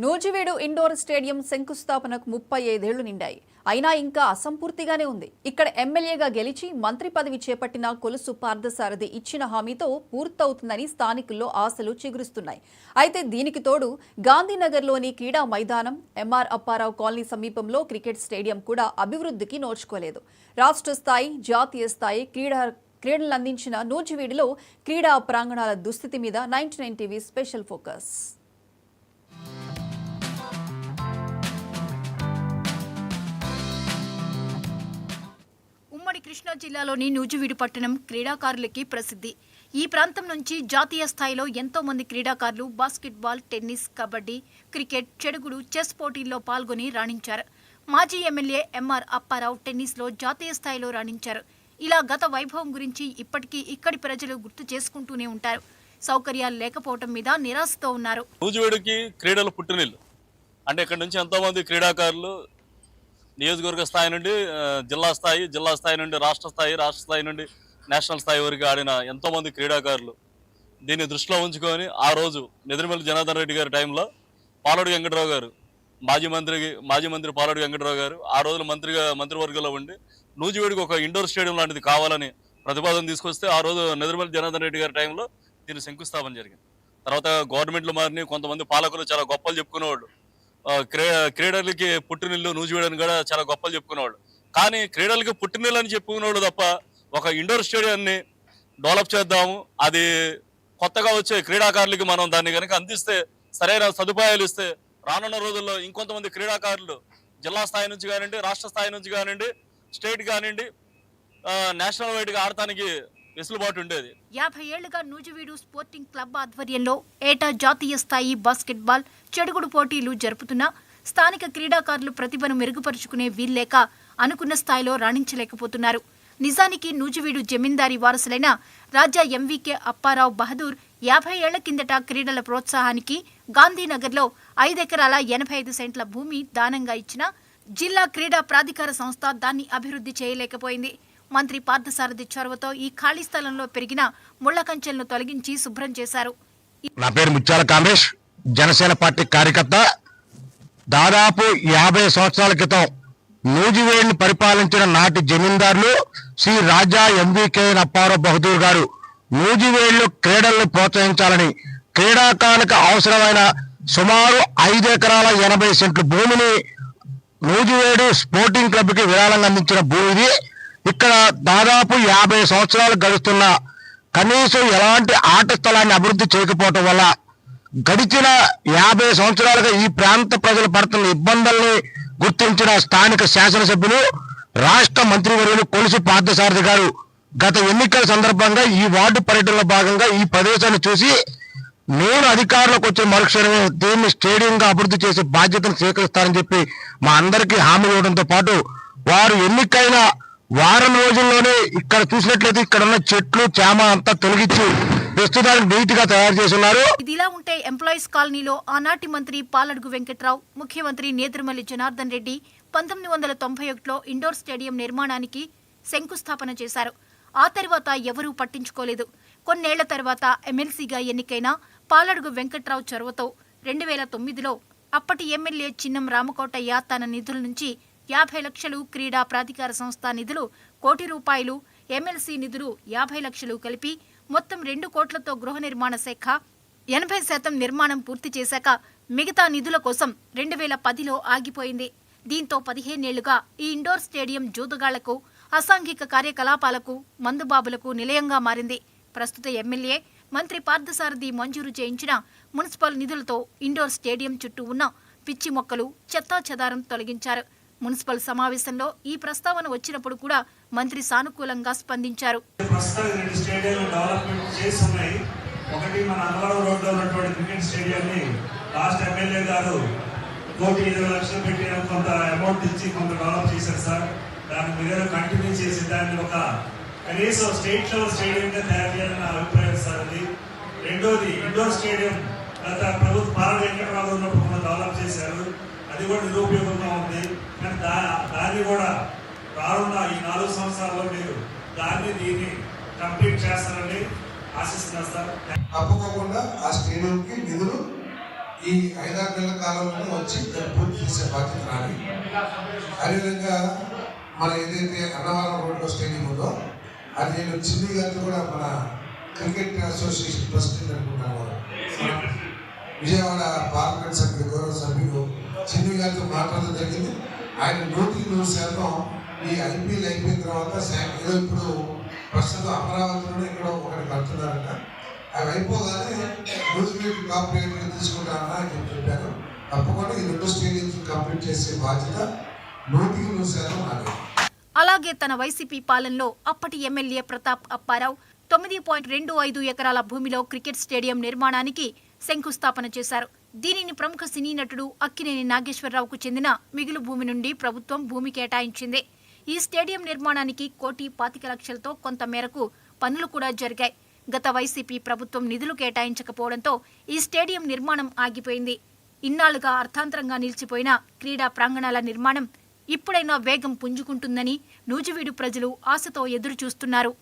Nuzvid indoor stadium శంకుస్థాపనకు 35 ఏళ్లు నిండాయి. అయినా ఇంకా అసంపూర్తిగానే ఉంది. ఇక్కడ ఎమ్మెల్యేగా గెలిచి మంత్రి పదవి చేపట్టిన కొలుసు పార్థసారథి ఇచ్చిన హామీతో పూర్తవుతుందని స్థానికుల్లో ఆశలు చిగురుస్తున్నాయి. అయితే దీనికి తోడు గాంధీనగర్లోని క్రీడా మైదానం, ఎంఆర్ అప్పారావు కాలనీ సమీపంలో క్రికెట్ స్టేడియం కూడా అభివృద్ధికి నోచుకోలేదు. రాష్ట్ర స్థాయి, జాతీయ స్థాయి క్రీడలు అందించిన నూజివీడులో క్రీడా ప్రాంగణాల దుస్థితి మీద 99 టీవీ స్పెషల్ ఫోకస్. ఉమ్మడి కృష్ణా జిల్లాలోని నూజివీడు పట్టణం క్రీడాకారులకి ప్రసిద్ధి. ఈ ప్రాంతం నుంచి జాతీయ స్థాయిలో ఎంతో మంది క్రీడాకారులు బాస్కెట్బాల్, టెన్నిస్, కబడ్డీ, క్రికెట్, చెడుగుడు, చెస్ పోటీల్లో పాల్గొని రాణించారు. మాజీ ఎమ్మెల్యే ఎంఆర్ అప్పారావు టెన్నిస్లో జాతీయ స్థాయిలో రాణించారు. ఇలా గత వైభవం గురించి ఇప్పటికీ ఇక్కడి ప్రజలు గుర్తు చేసుకుంటూనే ఉంటారు. సౌకర్యాలు లేకపోవడం మీద నిరాశతో ఉన్నారు. నూజివీడుకి క్రీడలు పుట్టినిల్లు. అంటే ఇక్కడ నుంచి ఎంతో మంది క్రీడాకారులు నియోజకవర్గ స్థాయి నుండి జిల్లా స్థాయి నుండి రాష్ట్ర స్థాయి నుండి నేషనల్ స్థాయి వరకు ఆడిన ఎంతో మంది క్రీడాకారులు దీన్ని దృష్టిలో ఉంచుకొని ఆ రోజు నెదిరిమల్లి జనార్దన్ రెడ్డి గారి టైంలో పాలడు వెంకటరావు గారు మాజీ మంత్రి పాలడు వెంకటరావు గారు ఆ రోజున మంత్రివర్గంలో ఉండి నూజివీడుకి ఒక ఇండోర్ స్టేడియం లాంటిది కావాలని ప్రతిపాదన తీసుకొస్తే ఆ రోజు నెదిరిమల్లి జనార్దన్ రెడ్డి గారి టైంలో దీన్ని శంకుస్థాపన జరిగింది. తర్వాత గవర్నమెంట్లు మారిని కొంతమంది పాలకులు చాలా గొప్పలు చెప్పుకునేవాళ్ళు. క్రీడలకి పుట్టినిల్లు నూజివీడు అని కూడా చాలా గొప్పలు చెప్పుకునేవాళ్ళు. కానీ క్రీడలకి పుట్టినిల్లు అని చెప్పుకునేవాళ్ళు తప్ప ఒక ఇండోర్ స్టేడియాన్ని డెవలప్ చేద్దాము, అది కొత్తగా వచ్చే క్రీడాకారులకి మనం దాన్ని కనుక అందిస్తే, సరైన సదుపాయాలు ఇస్తే రానున్న రోజుల్లో ఇంకొంతమంది క్రీడాకారులు జిల్లా స్థాయి నుంచి కానివ్వండి, రాష్ట్ర స్థాయి నుంచి కానివ్వండి, స్టేట్ కానివ్వండి, నేషనల్ వైడ్గా ఆడటానికి వెసులుబాటు ఉండేది. 50 ఏళ్లుగా నూజివీడు స్పోర్టింగ్ క్లబ్ ఆధ్వర్యంలో ఏటా జాతీయ స్థాయి బాస్కెట్బాల్, చెడుగుడు పోటీలు జరుపుతున్నా స్థానిక క్రీడాకారులు ప్రతిభను మెరుగుపరుచుకునే వీల్లేక అనుకున్న స్థాయిలో రాణించలేకపోతున్నారు. నిజానికి నూజివీడు జమీందారీ వారసులైన రాజా ఎంవీకే అప్పారావు బహదూర్ 50 ఏళ్ల కిందట క్రీడల ప్రోత్సాహానికి గాంధీనగర్లో 5 ఎకరాల 85 సెంట్ల భూమి దానంగా ఇచ్చిన జిల్లా క్రీడా ప్రాధికార సంస్థ దాన్ని అభివృద్ధి చేయలేకపోయింది. మంత్రి పార్థసారథి చొరవతో ఈ ఖాళీ స్థలంలో పెరిగిన ముళ్ల కంచెలను తొలగించి శుభ్రం చేశారు. నా పేరు ముత్యాల కామేష్, జనసేన పార్టీ కార్యకర్త. దాదాపు 50 సంవత్సరాల క్రితం నూజివీడుని పరిపాలించిన నాటి జమీందారులు శ్రీ రాజా ఎంవీకే అప్పారావు బహదూర్ గారు నూజివీడులో క్రీడలను ప్రోత్సహించాలని క్రీడాకారులకు అవసరమైన సుమారు 5 ఎకరాల 80 సెంట్ల భూమిని నూజివీడు స్పోర్టింగ్ క్లబ్ కి విరాళంగా అందించిన భూమి. ఇక్కడ దాదాపు 50 సంవత్సరాలు గడుస్తున్న కనీసం ఎలాంటి ఆట స్థలాన్ని అభివృద్ధి చేయకపోవటం వల్ల గడిచిన 50 సంవత్సరాలుగా ఈ ప్రాంత ప్రజలు పడుతున్న ఇబ్బందుల్ని గుర్తించిన స్థానిక శాసనసభ్యులు, రాష్ట్ర మంత్రివర్యులు కొలుసు పార్థసారథి గారు గత ఎన్నికల సందర్భంగా ఈ వార్డు పర్యటనలో భాగంగా ఈ ప్రదేశాన్ని చూసి నేను అధికారంలోకి వచ్చిన మరుక్షణమే దీన్ని స్టేడియంగా అభివృద్ధి చేసే బాధ్యతను స్వీకరిస్తారని చెప్పి మా అందరికీ హామీ ఇవ్వడంతో పాటు వారు ఎన్నికైన వారం రోజుల్లోనే ఇక్కడ చూసినట్లయితే ఇక్కడ ఉన్న చెట్లు చేమ అంతా తొలగించి ప్రస్తుతానికి నీట్ గా తయారు చేస్తున్నారు. ఇదిలా ఉంటే ఎంప్లాయీస్ కాలనీలో ఆనాటి మంత్రి పాలడుగు వెంకట్రావు, ముఖ్యమంత్రి నేదురుమల్లి జనార్దన్ రెడ్డి 1991లో ఇండోర్ స్టేడియం నిర్మాణానికి శంకుస్థాపన చేశారు. ఆ తర్వాత ఎవరూ పట్టించుకోలేదు. కొన్నేళ్ల తర్వాత ఎమ్మెల్సీగా ఎన్నికైన పాలడుగు వెంకట్రావు చొరవతో 2009లో అప్పటి ఎమ్మెల్యే చిన్నం రామకోటయ్య తన నిధుల నుంచి 50 లక్షలు, క్రీడా ప్రాధికార సంస్థ నిధులు 1 కోటి రూపాయలు, ఎమ్మెల్సీ నిధులు 50 లక్షలు కలిపి మొత్తం 2 కోట్లతో గృహ నిర్మాణ శాఖ 80% నిర్మాణం పూర్తి చేశాక మిగతా నిధుల కోసం 2010లో ఆగిపోయింది. దీంతో 15 ఏళ్లుగా ఈ ఇండోర్ స్టేడియం జూదగాళ్లకు, అసాంఘిక కార్యకలాపాలకు, మందుబాబులకు నిలయంగా మారింది. ప్రస్తుత ఎమ్మెల్యే మంత్రి పార్థసారథి మంజూరు చేయించిన మున్సిపల్ నిధులతో ఇండోర్ స్టేడియం చుట్టూ ఉన్న పిచ్చి మొక్కలు, చెత్తా చెదారం తొలగించారు. మున్సిపల్ సమావేశంలో ఈ ప్రస్తావన వచ్చినప్పుడు కూడా మంత్రి సానుకూలంగా స్పందించారు. ఒకటి మన అన్నవరం రోడ్లో ఉన్నటువంటి క్రికెట్ స్టేడియాన్ని లాస్ట్ ఎమ్మెల్యే గారు 1,20 లక్షలు పెట్టి కొంత అమౌంట్ ఇచ్చి కొంత డెవలప్ చేశారు సార్. దాన్ని మీరు కంటిన్యూ చేసి దాన్ని ఒక కనీసం స్టేట్ లెవెల్ స్టేడియంగా తయారు చేయాలని నా అభిప్రాయం సార్. అది రెండోది ఇండోర్ స్టేడియం గత ప్రభుత్వ పాలన వెంకటరావు ఉన్నప్పుడు కొంత డెవలప్ చేశారు. అది కూడా నిరుపయోగంగా ఉంది. కానీ దాన్ని కూడా రానున్న ఈ 4 సంవత్సరాల్లో మీరు దీన్ని కంప్లీట్ చేస్తారని ఆశిస్తున్నారు సార్. తప్పకుండా ఆ స్టేడియంకి నిధులు ఈ 5-6 నెలల కాలంలో వచ్చి దాన్ని పూర్తి చేసే బాధ్యత నాది. అదేవిధంగా మన ఏదైతే అన్నవరం రోడ్లో స్టేడియం ఉందో అది నేను చిన్ని గారితో కూడా మన క్రికెట్ అసోసియేషన్ ప్రెసిడెంట్ అనుకుంటున్నాను, విజయవాడ పార్లమెంట్ సభ్యులు గౌరవ సభ్యులు చిన్ని గారితో మాట్లాడడం జరిగింది. ఆయన 100% ఈ ఐపీఎల్ అయిపోయిన తర్వాత ఏదో ఇప్పుడు ప్రస్తుతం అమరావతిలోనే ఇక్కడ ఒకటి కడుతున్నారంట, అవి అయిపోగానే న్యూజిలాండ్ కాంపిటేటివ్ తీసుకుంటామని అని చెప్పారు. తప్పకుండా ఈ 2 స్టేడియంస్ కంప్లీట్ చేసే బాధ్యత 100% నాది. అలాగే తన వైసీపీ పాలనలో అప్పటి ఎమ్మెల్యే ప్రతాప్ అప్పారావు 9.25 ఎకరాల భూమిలో క్రికెట్ స్టేడియం నిర్మాణానికి శంకుస్థాపన చేశారు. దీనిని ప్రముఖ సినీ నటుడు అక్కినేని నాగేశ్వరరావుకు చెందిన మిగులు భూమి నుండి ప్రభుత్వం భూమి కేటాయించింది. ఈ స్టేడియం నిర్మాణానికి 1,25,00,000తో కొంత మేరకు పనులు కూడా జరిగాయి. గత వైసీపీ ప్రభుత్వం నిధులు కేటాయించకపోవడంతో ఈ స్టేడియం నిర్మాణం ఆగిపోయింది. ఇన్నాళ్లుగా అర్థాంతరంగా నిలిచిపోయిన క్రీడా ప్రాంగణాల నిర్మాణం ఇప్పుడైనా వేగం పుంజుకుంటుందని నూజివీడు ప్రజలు ఆశతో ఎదురు చూస్తున్నారు.